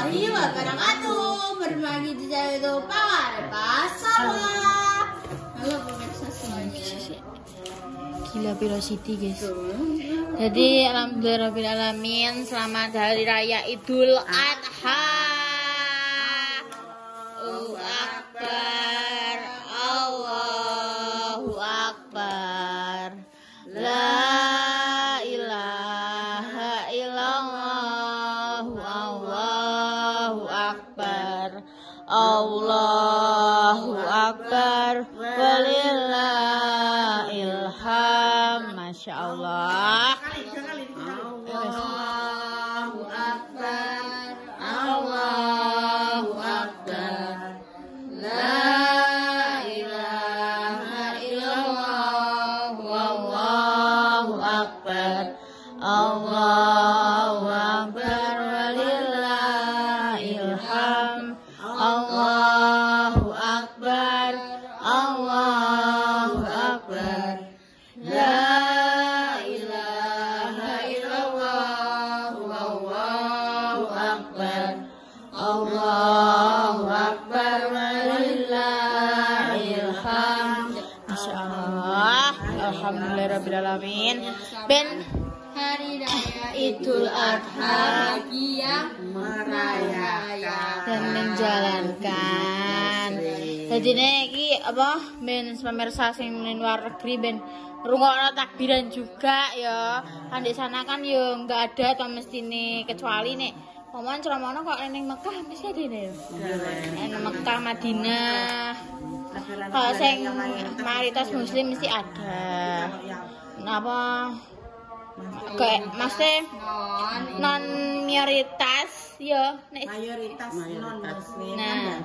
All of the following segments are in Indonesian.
warahmatullahi wabarakatuh. Berbagi di channel itu Pasar. Halo pemirsa semuanya. Gila Piro Siti guys. Jadi alhamdulillahirobbilalamin, selamat hari raya Idul Adha. Allahu Akbar, Allahu Akbar. La ilaha illallah, Allahu Akbar, Allahu Akbar, walillahil hamd. Masya Allah. Allahu Akbar, Allahu Akbar, la ilaha illallah, Allahu Akbar, Allahu Akbar, walillahil hamd. Allahu Akbar, Allahu Akbar, la ilaha illallah, Allahu Akbar, Allahu Akbar, walillahil hamd. Masya Allah, alhamdulillahirobbilalamin. Ben Hari raya Idul Adha bagi yang merayakan dan menjalankan. Jadi iki apa ben pemirsa sing ning luar negeri ben rungokno takbiran juga ya. Kan di sana kan yo enggak ada atau mestine kecuali nek momen ceramahno kok ning Mekah mesti ada ya. Ning Mekah Madinah. Kalau sing mayoritas muslim mesti ada. Napa kayak masih non mayoritas ya mayoritas non muslim nah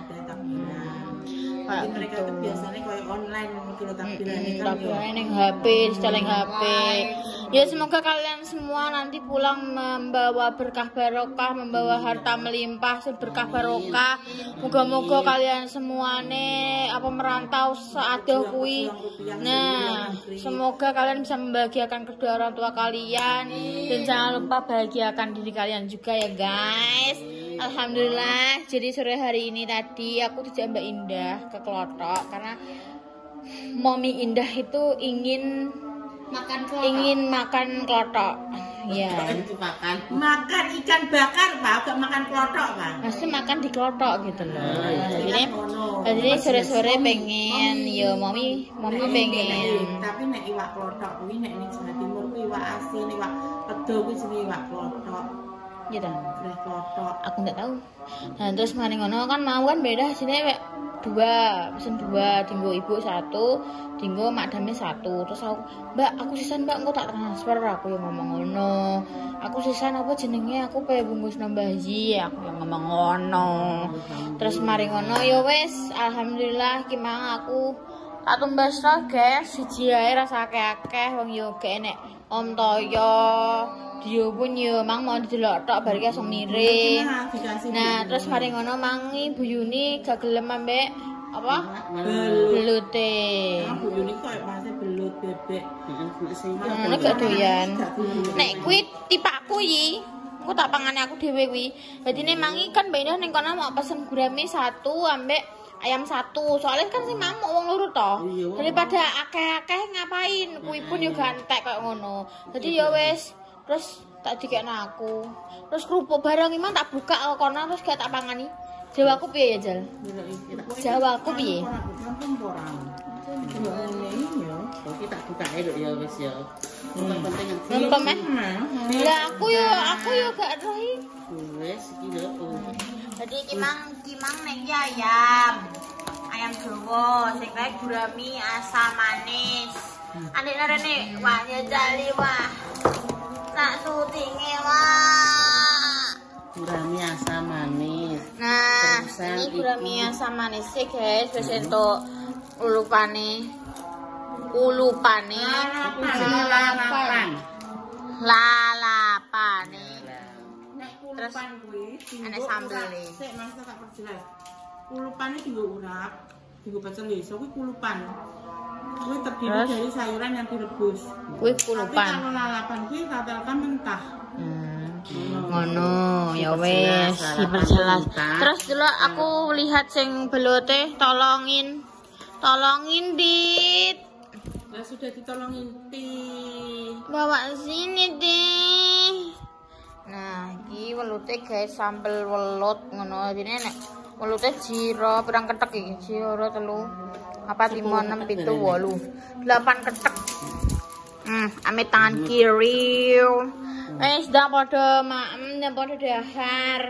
mereka tuh biasanya kayak online gitu takbiran ning HP, seteling HP. Ya semoga kalian semua nanti pulang membawa berkah barokah, membawa harta melimpah, berkah barokah. Moga-moga kalian semuane apa merantau seadoh kuwi. Nah, semoga kalian bisa membahagiakan kedua orang tua kalian dan jangan lupa bahagiakan diri kalian juga ya guys. Alhamdulillah, jadi sore hari ini tadi aku tidak Mbak Indah ke Klothok karena Mommy Indah itu ingin makan klothok. Ya. makan ikan bakar Pak, gak makan klothok Pak. Masih makan di klothok gitu loh. Jadi sore-sore pengen ya Mommy pengen. Tapi nek iwak klothok kuwi nek ning Jawa Timur kuwi iwak asin, iwak pedo kuwi jenenge iwak klothok. Gitu. Klothok. Aku nggak tahu. Nah terus mari ngono kan mau kan beda sini pesen dua, dinggo ibu satu, dinggo makdame satu. Terus aku, Mbak, aku sisan Mbak, engko tak transfer. Aku yang ngomong ngono. Aku sisan apa jenenge, aku pengen bungkus nambahi. Aku yang ngomong ngono. Terus mari ngono ya wes, alhamdulillah ki mang aku tak tumbasno guys, siji ae rasa akeh-akeh wong yo gak enek Om Toyo. Dia pun yo mang mau didelok tok bar iki langsung miring. Nah, terus mari ngono mangi Bu Yuni gak gelem ambek apa? Belute. Bu Yuni kok masih belut bebek. Ngono gak doyan. Nek kuwi tipakku iki, aku tak pangane aku dhewe kuwi. Dadine mangi kan Mbak Indah ning kono mau pesen gurame 1 ambek ayam 1. Soalnya kan sing mamuk wong loro to. Daripada akeh-akeh ngapain? Kuwi pun yo gantek koyo ngono. Dadi yo wis terus tak dikekno aku. Terus kerupuk barang imang tak buka kono terus gak tak pangani. Jawaku piye ya, Jal? Jawaku piye? Kita buka aja ya wis ya. Nonton meh. Lah aku yo gak rohi. Wis iki lho. Jadi kimang nek ayam Jawa sing kae gurami asam manis. Adik narene wah ya jali wah. Tak syutinge wah. Gurami asam manis. Nah, ini gurami asam manis sih guys, wis entuk ulupane. Lalapane. Terus ana sambele. Sik Mas tak perjelas. Kulupane dienggo urap, dienggo pecel iso kuwi kulupan. Kuwi terdiri dari sayuran yang direbus. Kuwi kulupan. Tapi kalau lalapan kuwi rata-rata mentah. Ngono, ya wes diperjelas. Terus dulu aku lihat sing belote tolongin Dit. Nah, sudah ditolongin Bawa sini Dit. Nah, iki welute guys sambel welut ngono. Dene nek welute jiro pirang ketek iki? Jiro 3 4 5 6 7 8 ketek. Amit tangan kiri. Wis dah padha maem, dah padha dahar.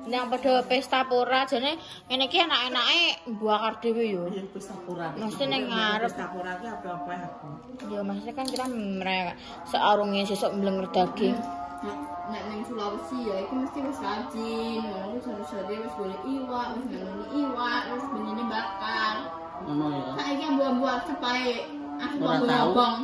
Nang padha pesta pora jane ngene iki enak-enake bakar dhewe yo. Iya, pesta pora. Mesti ning ngarep. Pesta pora ki apa-apa aku. Ya maksudnya kan kita mereka searunge sesuk mblenger daging. Nek ning Sulawesi ya iku mesti wis rajin, ngono terus dhewe wis golek iwak, wis nangani iwak, terus benyine bakar. Ngono ya. Saiki ambu-ambu asep ae. Aku Ora mau tahu. ngobong.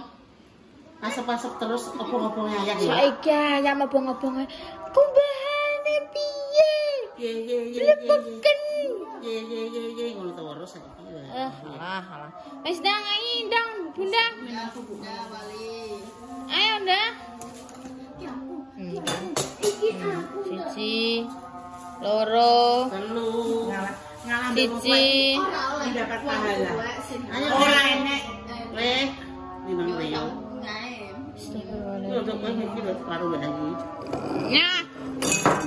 Asap-asap terus obong-obong ayam ya. Saiki ayam obong-obong ae. Kumbahane piye? Ye. Lepeken. Ye ngono terus saiki. Alah. Wis ndang ae, ndang Bunda. Ya aku Bunda bali. Ayo, Ndang. Iki aku. Siji, loro, Telu. Ngalah siji. Ora oleh dapat pahala. Ayo Ora enek. Weh, Imam Leo. ngaem. Yo udah kowe mikir karo lagi. Nah,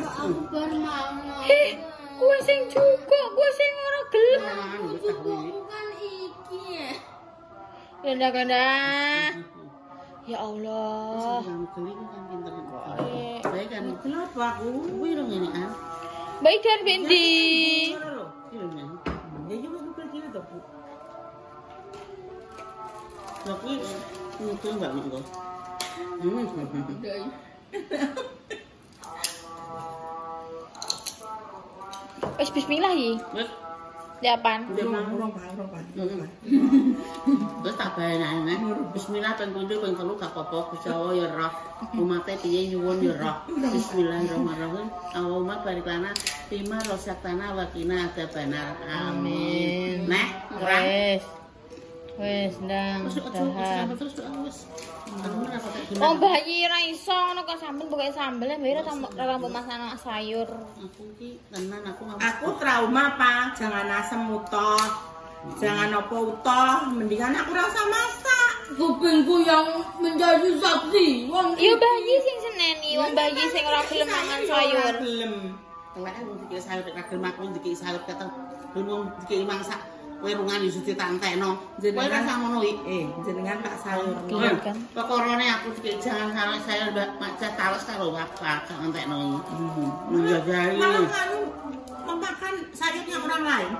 Aku bermangan. kue sing juga, kue sing ora gelem. Bukan iki ya. Ganda-ganda. Ya Allah. Yang geli kan pinter kok. Eh, Saya kan kenapa aku kuwi lho ngene an. Baik dan Bendi. Ya juga bukan kira to, Bu. Lah kuwi itu enggak monggo. Dai. Wis bismillah iki. Wes, Diapan? udah mang. Terus tak bayane. Bismillah ping 7 ping 3 gak apa-apa, Gusti Allah ya roh. Umate piye nyuwun ya roh. Bismillahirrahmanirrahim. Allahumma barik lana fima razaqtana wa qina adzabannar. Amin. Nah, kurang. Wes, ndang. Dahar. Terus wis. Oh, bayi ra iso ngono kok sampun pokoke sambel mbek ora mbok masakno sayur. Aku ki tenan aku Aku trauma Pak, jangan asem utoh, jangan apa utoh, mendingan aku rasa masak. Kupingku yang menjadi saksi. Wong Iya bayi sing seneni, wong bayi sing ora gelem mangan sayur. Gelem. Tuweke wong dikek sayur nek gelem aku dikek sayur kata belum dikek mangsak werungan iso ditantekno. Kowe rasa ngono iki. Jenengan tak sayur. Iya kan. Pokorane aku dikek jangan salah sayur Mbak Maca tales karo bapak gak entekno iki. Iya jari. Malah kamu memakan sayurnya orang lain.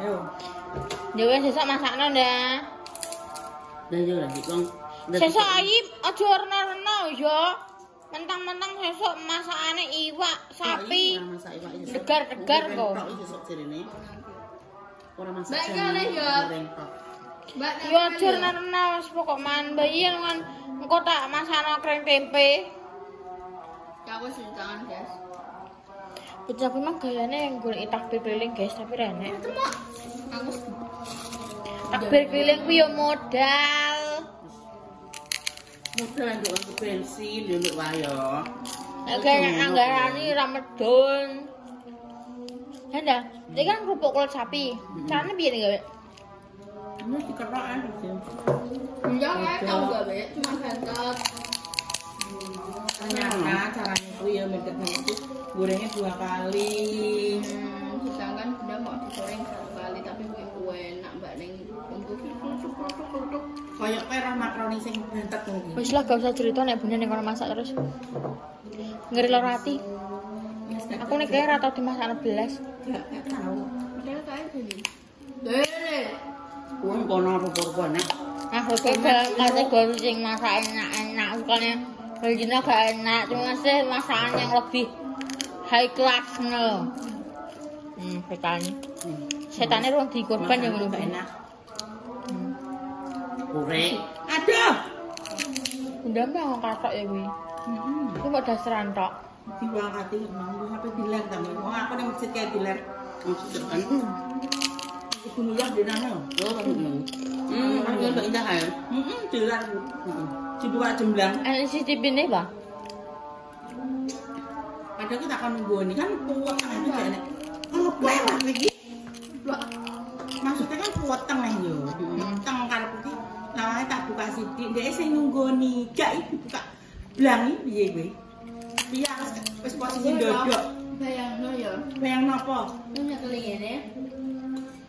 Ayo. Ya wis sesuk masakno ndah. Lah yo lagi wong. Sesuk ayi aja rena-rena ya. Mentang-mentang sesuk masakane iwak sapi. Degar-degar kok. Sesuk jerene. Ora masak Mbak, oleh ya. Mbak Ya aja rena-rena wis pokok man bayi kan engko tak masakno kreng tempe. aku sih tangan guys. Bocah kuwi mah gayane yang golek takbir keliling guys, tapi ra enek. Aku Takbir keliling kuwi ya modal. Modal nduk bensin yo nduk wae yo. Nek kaya anggarane ra medun. Handa, iki kan kerupuk kulit sapi. Carane piye nih gawe? Ini dikerokan sih. enggak ya tahu gak be cuma bentot. Ternyata caranya itu ya mendek itu gorengnya 2 kali. Sedangkan benda mau digoreng 1 kali tapi gue enak mbak neng untuk kutuk. Kayak perah makaroni sing bentet mungkin. Wis lah gak usah cerita nek bunda ning kono masak terus. Ngeri lara ati. Aku nek kaya ora tau dimasakno belas. Gak tahu. Padahal kayak gini. Dene. Wong kono rupa-rupane. Ah, kok kate gol sing masak enak-enak bukannya Regina gak enak, cuma sih masakan yang lebih high class no. Setannya ruang dikorban yang Makan lebih gak enak. enak. Goreng. Aduh. Bunda mah katok ya kuwi. Ku kok dasaran tok. Diwangkati mau sampai bilang tamu. Mau aku ning masjid kayak bilang. Maksud kan. Ibu nuyah di nang. Oh, kan indah kan. Dilar. Dibuka jemblang. CCTV ini, Pak. Padahal kita akan nunggu ini kan kuat itu jane. Kalau lewat lagi. Maksudnya kan kuat tengah yo. Teng karep iki lawahe tak buka sithik, dhek sing nunggoni. Gak iku buka blangi piye kowe? Piye wis posisi dodok. Bayangno ya. Bayang napa? Punya kelingene.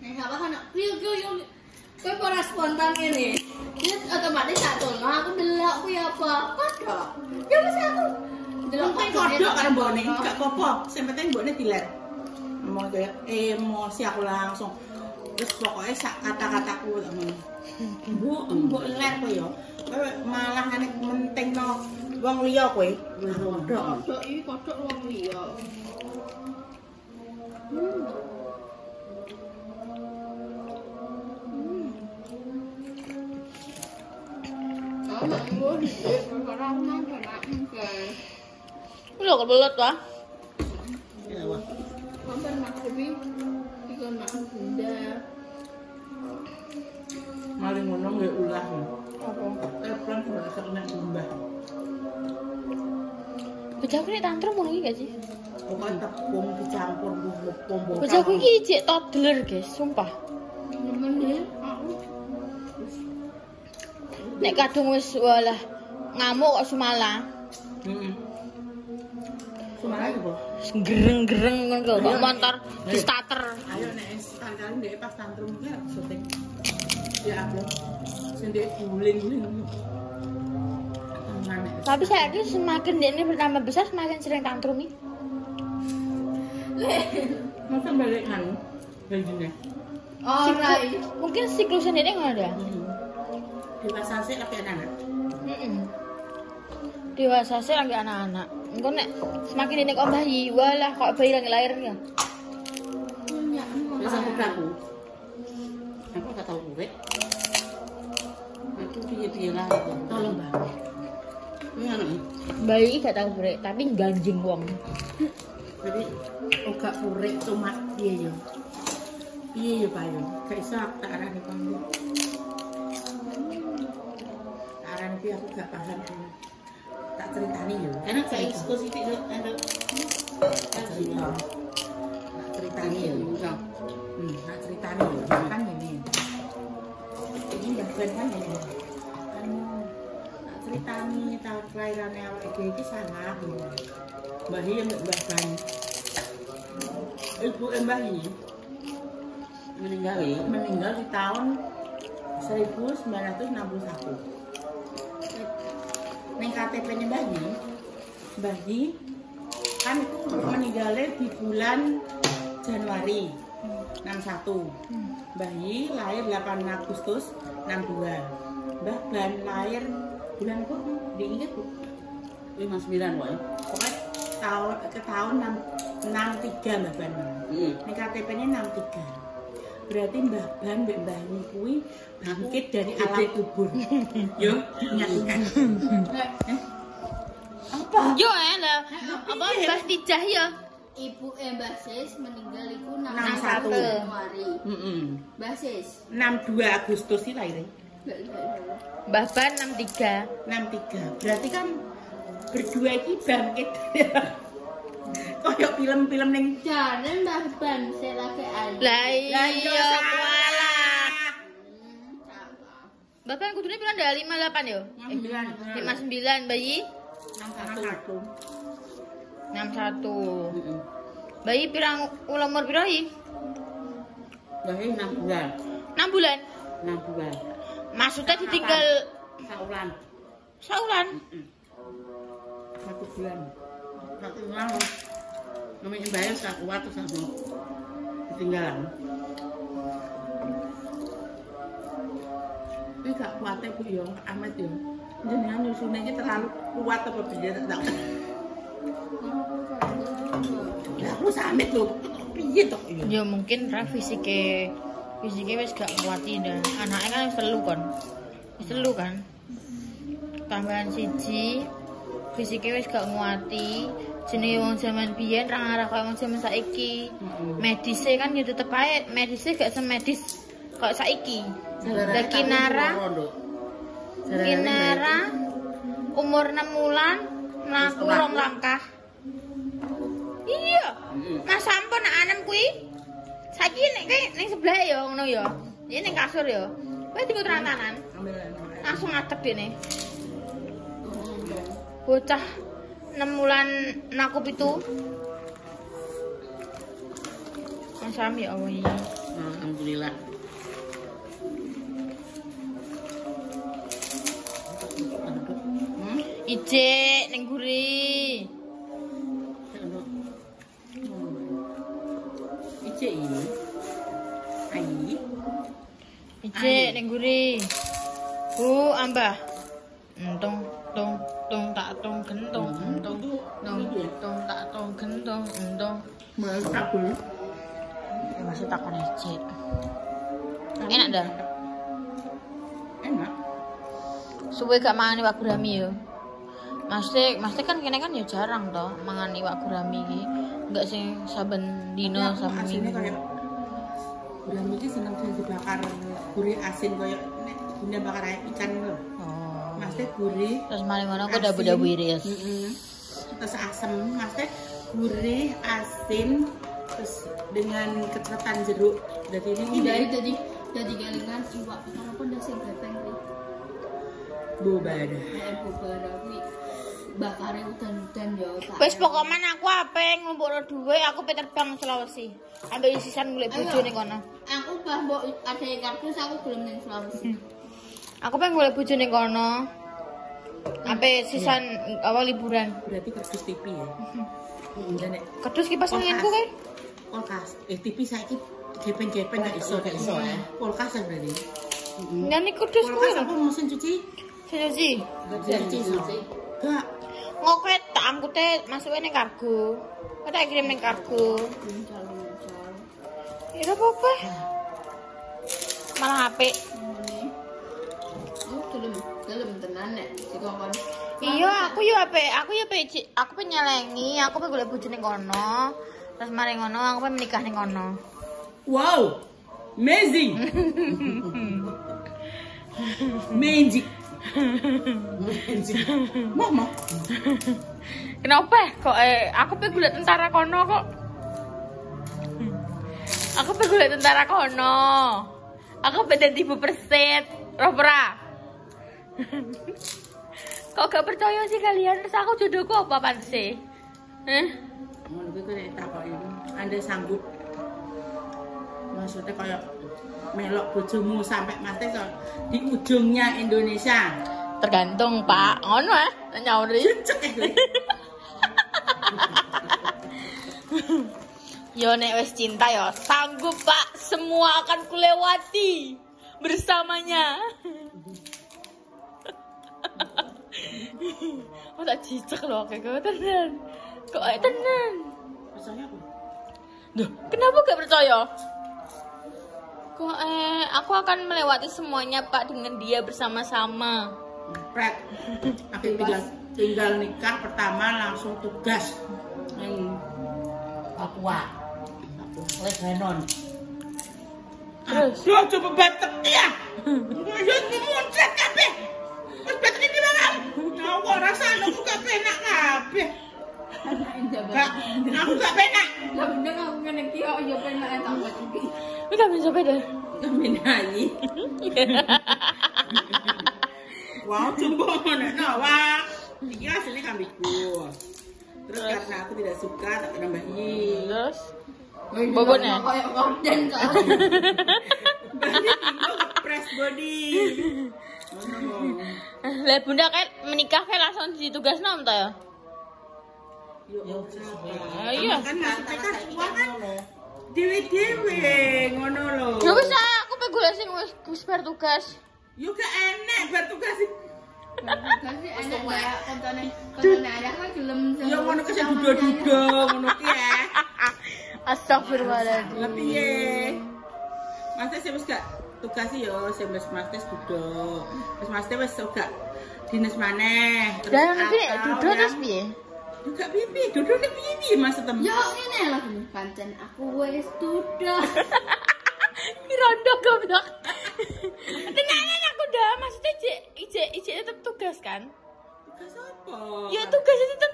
Nek apa kan yo kowe ora spontan ngene. Ini otomatis tak tolong aku delok kuwi apa? Kodok. Ya wis aku delok Kodok karo mbone, gak apa-apa. Sing penting mbone diler. Mau kayak emosi aku langsung. Terus pokoknya sak kata-kataku tak ngono. Mbok ler kowe ya. Kowe malah nek mentingno wong liya kowe. kodok iki kodok wong liya. Lho kebelet wah. Ya wah. Sampai maksudnya ikon makan bunda. Mari ngono nggih ulah. Apa? Telepon gak kena mbah. Bojoku nek tantrum ngono iki gak sih? Pokoknya tepung dicampur bumbu. Bojoku iki jek toddler, guys, sumpah. Nemenin aku. Nek kadung wis walah ngamuk kok semalah. Heeh. Sumarane apa? Gereng-gereng ngono kok motor di starter. Ayo nek sekali-kali ndek pas tantrum iki harus syuting. Ya aku. Sing ndek guling-guling. Tapi saya ini semakin dia ini bertambah besar semakin sering tantrum nih. Masa balik kan gajinya. Alright. Mungkin siklusnya dia nggak ada. Dewasa sih tapi anak. Dewasa sih lagi anak-anak. Engko nek semakin ini kok bayi, walah kok bayi lagi lahirnya. Wis aku aku. Aku gak tau urip. Aku piye-piye lah. Tolong, Mbak. Ini anak. Bayi gak tahu brek, tapi ganjing wong. Jadi ora urip cuma piye yo. Piye yo Pak yo. Gak iso tak arani kono. Arani piye aku gak paham. Tak ceritani yo. Karena gak eksklusif itu ada Cerita. Tak ceritani yo. Tak ceritani yo. Kan ini. Ini bagian kan ini. Kan tak ceritani tahun kelahirannya awake dhewe iki salah. Mbah Hi mbak Mbah Ban. Ibu Mbah Hi meninggal di tahun 1961. Neng KTP-nya Mbah Hi kan itu meninggalnya di bulan Januari 61. Mbah Hi lahir 8 Agustus 62. Mbah Ban lahir bulan kok diinget Bu? 59 wae. Pokoknya tahun 63 Mbah Ban. Neng KTP-nya 63. Berarti Mbah Ban mbek Mbah Hi kuwi bangkit dari alam kubur. Yo, nyatakan. Apa? Yo lah, apa Mbah Tijah ya? Ibu Mbak Sis meninggal itu 61 Januari. Mbak Sis 62 Agustus sih lahirnya. Mbah Ban 63. 63. Berarti kan berdua iki bangkit. Kayak film-film ning Jane Mbak Ban saya lagi ada. Lah Lah, iya yo, salah. Mbah Ban kudune pira ndak 58 yo? 59 bayi 61. 61. Bayi pirang umur pira iki? Bayi 6 bulan. 6 bulan. 6 bulan. Maksudnya ditinggal Saulan. saulan. 1 bulan. 1 bulan. Namanya bayar sak kuat terus aku ketinggalan. Ini gak kuatnya Bu yo, Ahmed yo. Jenengan nyusune iki terlalu kuat apa piye tak. Ya aku samit lho. Piye tok yo. Ya mungkin ra fisike wis gak kuati dah. Anaknya kan wis telu kan. Wis telu kan. Tambahan siji fisike wis gak nguati. Jenenge wong zaman biyen ra ngarah koyo wong zaman saiki. Medise kan ya tetep ae, medise gak semedis kok saiki. Lah Kinara umur 6 bulan Mlaku rong langkah. Iya. Mas sampun anem kuwi. Saiki nek kowe ning sebelah ya ngono ya. Iki ning kasur ya. Kowe diku terantanan. Langsung ngadeg dene. Bocah 6 bulan nakup itu. Masam ya Allah ya. Alhamdulillah. Ijek ning guri. Ije ini. Ayi. Ijek ning guri. Bu ambah. Entung tung tung tak tung gentung entung tung tung tak tung gentung entung. Mantap Bu. Masih takon ijek. Enak dah. Enak. Suwe gak mangan iwak gurami yo. Mas kan kene kan ya jarang toh mangan iwak gurami iki. Enggak sing saben dino saben minggu. Gurami iki seneng dibakar gurih asin koyo nek bunda bakar ikan lho. Oh. Mas gurih. Terus mari ngono kok dabu-dabu iris. Terus asem, Mas gurih, asin, terus dengan kecetan jeruk. Jadi ini jadi galengan iwak apa ndak sing gepeng kuwi. Bobada. Bobada kuwi bakare udan-udan ya tak. Wis pokoknya aku ape ngumpulno dhuwit aku pe terbang Sulawesi. Ambil sisan golek bojo ning kono. Aku bah mbok ada yang kartu aku belum ning Sulawesi. Aku pengen golek bojo ning kono. Ape sisan awal liburan. Berarti kertas TV ya. Nek Kedus kipas anginku kae. kulkas. TV saiki gepeng-gepeng gak iso ya. Kulkas berarti. Nyani kudus kuwi. Kulkas apa mesin cuci? Cuci. Gak. Ngoket tak angkute masuke ning kargo. Kok tak kirim ning kargo. Ya apa-apa. Malah apik. Dalam tenan nek dikongkon. Iya, aku yo apik. Aku pengen nyelengi, aku pengen golek bojo ning kono. Terus mari ngono aku pengen menikah ning kono. Wow. Amazing. Magic. Mama. Kenapa? Kok aku pengen golek tentara kono kok. Aku pengen golek tentara kono. Aku pengen dadi ibu perset. Roh ora? Kok gak percaya sih kalian? Terus aku jodohku apa panse? Ngono kuwi nek takoki, Anda sanggup? Maksudnya kayak melok bojomu sampai mati di ujungnya Indonesia. Tergantung, Pak. Ngono nyauri. Yo nek wis cinta yo sanggup, Pak. Semua akan kulewati bersamanya. Oh tak cicak loh kayak tenan. Kok tenan? Percaya apa? Duh, kenapa gak percaya? Kok aku akan melewati semuanya Pak dengan dia bersama-sama. Pret. Aku tinggal nikah pertama langsung tugas ning Papua. Lebanon. Terus Coba batek ya. Yo muncrat kabeh. Wis batek iki mana? Nyawa rasane aku gak penak kabeh. Aku gak penak. Lah bener aku ngene iki kok ya penak tak buat iki. ini gak bisa beda. Kami nyanyi. Wow, coba nek nawa. Iki asline kambingku. Terus karena aku tidak suka tak nambahi. Terus bobonnya Kayak korden kok. Berarti aku press body. Lah bunda kan menikah kan langsung ditugas nom ta ya? Iya. Kan maksudnya kan uang kan dewe-dewe ngono lho. Ya wis aku pe golek sing wis bar tugas. Yo gak enek bertugas sih. Kasih enak kayak kontone ada kan gelem. Yo ngono ke sing dudo-dudo ngono ki ya. Astagfirullahaladzim. Lah piye? Mas wis gak tugas yo sing wis Mas dudo. Wis Mas wis gak dinas maneh. Dan nanti dudo terus piye? Juga pipi, dudo nek piye Mas tem. Yo ngene lah pancen aku wis dudo. Ki rondo goblok. Tenanan aku dah maksudnya ije tetap tugas kan? Tugas apa? Ya tugas itu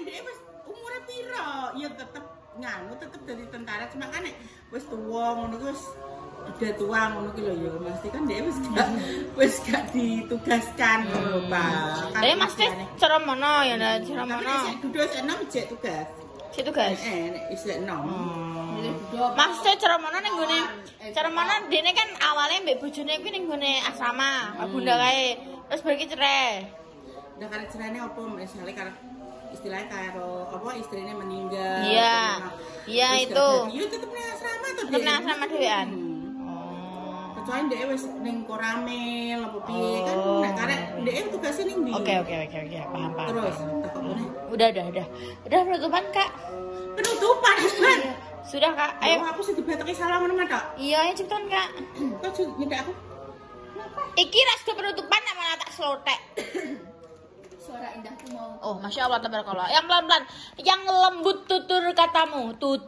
dia wis umure piro? Ya tetep nganu tetep jadi tentara cuma kan wis tuwa ngono iku wis udah tua ngono ki lho ya mesti kan dia wis gak ditugaskan lho Pak. Tapi mesti cara mana ya cara mana? Sik dudu sik enom jek tugas. Sik tugas. Nek isih enom. Maksudnya cara mana ning gone? Cara mana dene kan awalnya mbek bojone kuwi ning gone asrama, Pak Bunda kae. Terus bagi cerai. Udah karena cerainya apa misalnya karena istilahnya karo apa istrinya meninggal. Iya. Iya itu. Iya tetep nang asrama to. Tetep nang asrama dhewean. Kecuali ndek wis ning Koramil apa piye kan nek karek ndek tugasnya ning ndi. Oke. Paham. Terus takokne. Udah. Udah penutupan, Kak. Penutupan, Mas. Sudah, Kak. Ayo Ayo. aku sih dibateki salah ngono Mak. Iya, cepetan, Kak. Kok nyedek aku? Iki ras ke penutupan nak malah tak slotek. Suara indahku mau. Oh, Masya Allah, tabarakallah. Yang pelan-pelan, yang lembut tutur katamu tak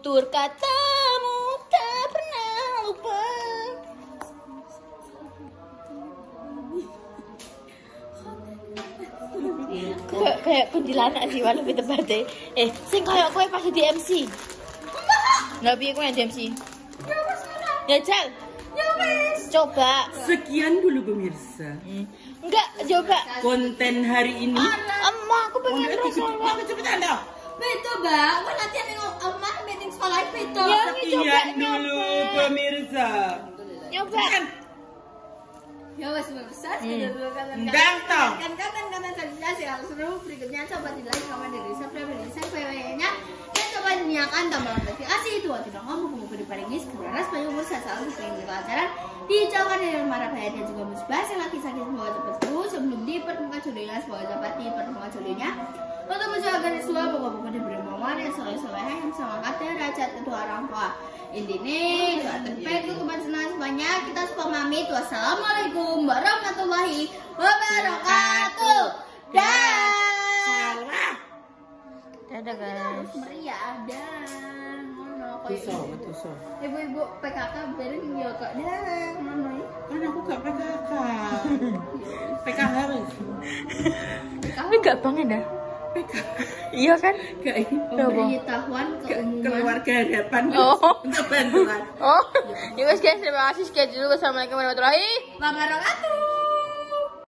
pernah lupa. Kayak kuntilanak sih walau lebih tepatnya. Sing kayak kowe pas di MC. Nggak piye kowe di MC. Ya Jal. Coba. Sekian dulu pemirsa. Enggak, coba. Konten hari ini. Emang aku pengen Rasulullah. Aku cepetan dong. Beto, Mbak. Aku latihan ning omah meeting sekolah beto. Ya, Sekian dulu pemirsa. Nyoba. Ya wes besar sudah dulu kan. Ganteng. Kan saja yang seru berikutnya coba di like, komen, dan subscribe dan share PW-nya. Dan coba nyalakan tombol notifikasi itu tidak ngomong di paling segera supaya umur saya selalu sering pelajaran dijauhkan dari marah bahaya dan juga musibah yang lagi sakit semoga cepat sembuh sebelum dipertemukan jodohnya semoga dapat dipertemukan jodohnya untuk menjaga Islam pokok-pokok diberi momen yang soleh-soleh yang semangat derajat kedua orang tua. Intinya doa terbaik untuk kebersenangan semuanya. Kita semua pamit. Wassalamualaikum warahmatullahi wabarakatuh. Dadah guys. Meriah dan ngono Bisa, betul. ibu-ibu PKK bareng ya kok dan ngono. Kan aku gak PKK. PKH wis. Tapi gak banget dah. Iya kan? Gak ini. Pemberitahuan keumuman. Keluarga hadapan Oh. untuk bantuan. Oh, ya guys, terima kasih sekian dulu. Wassalamualaikum warahmatullahi wabarakatuh.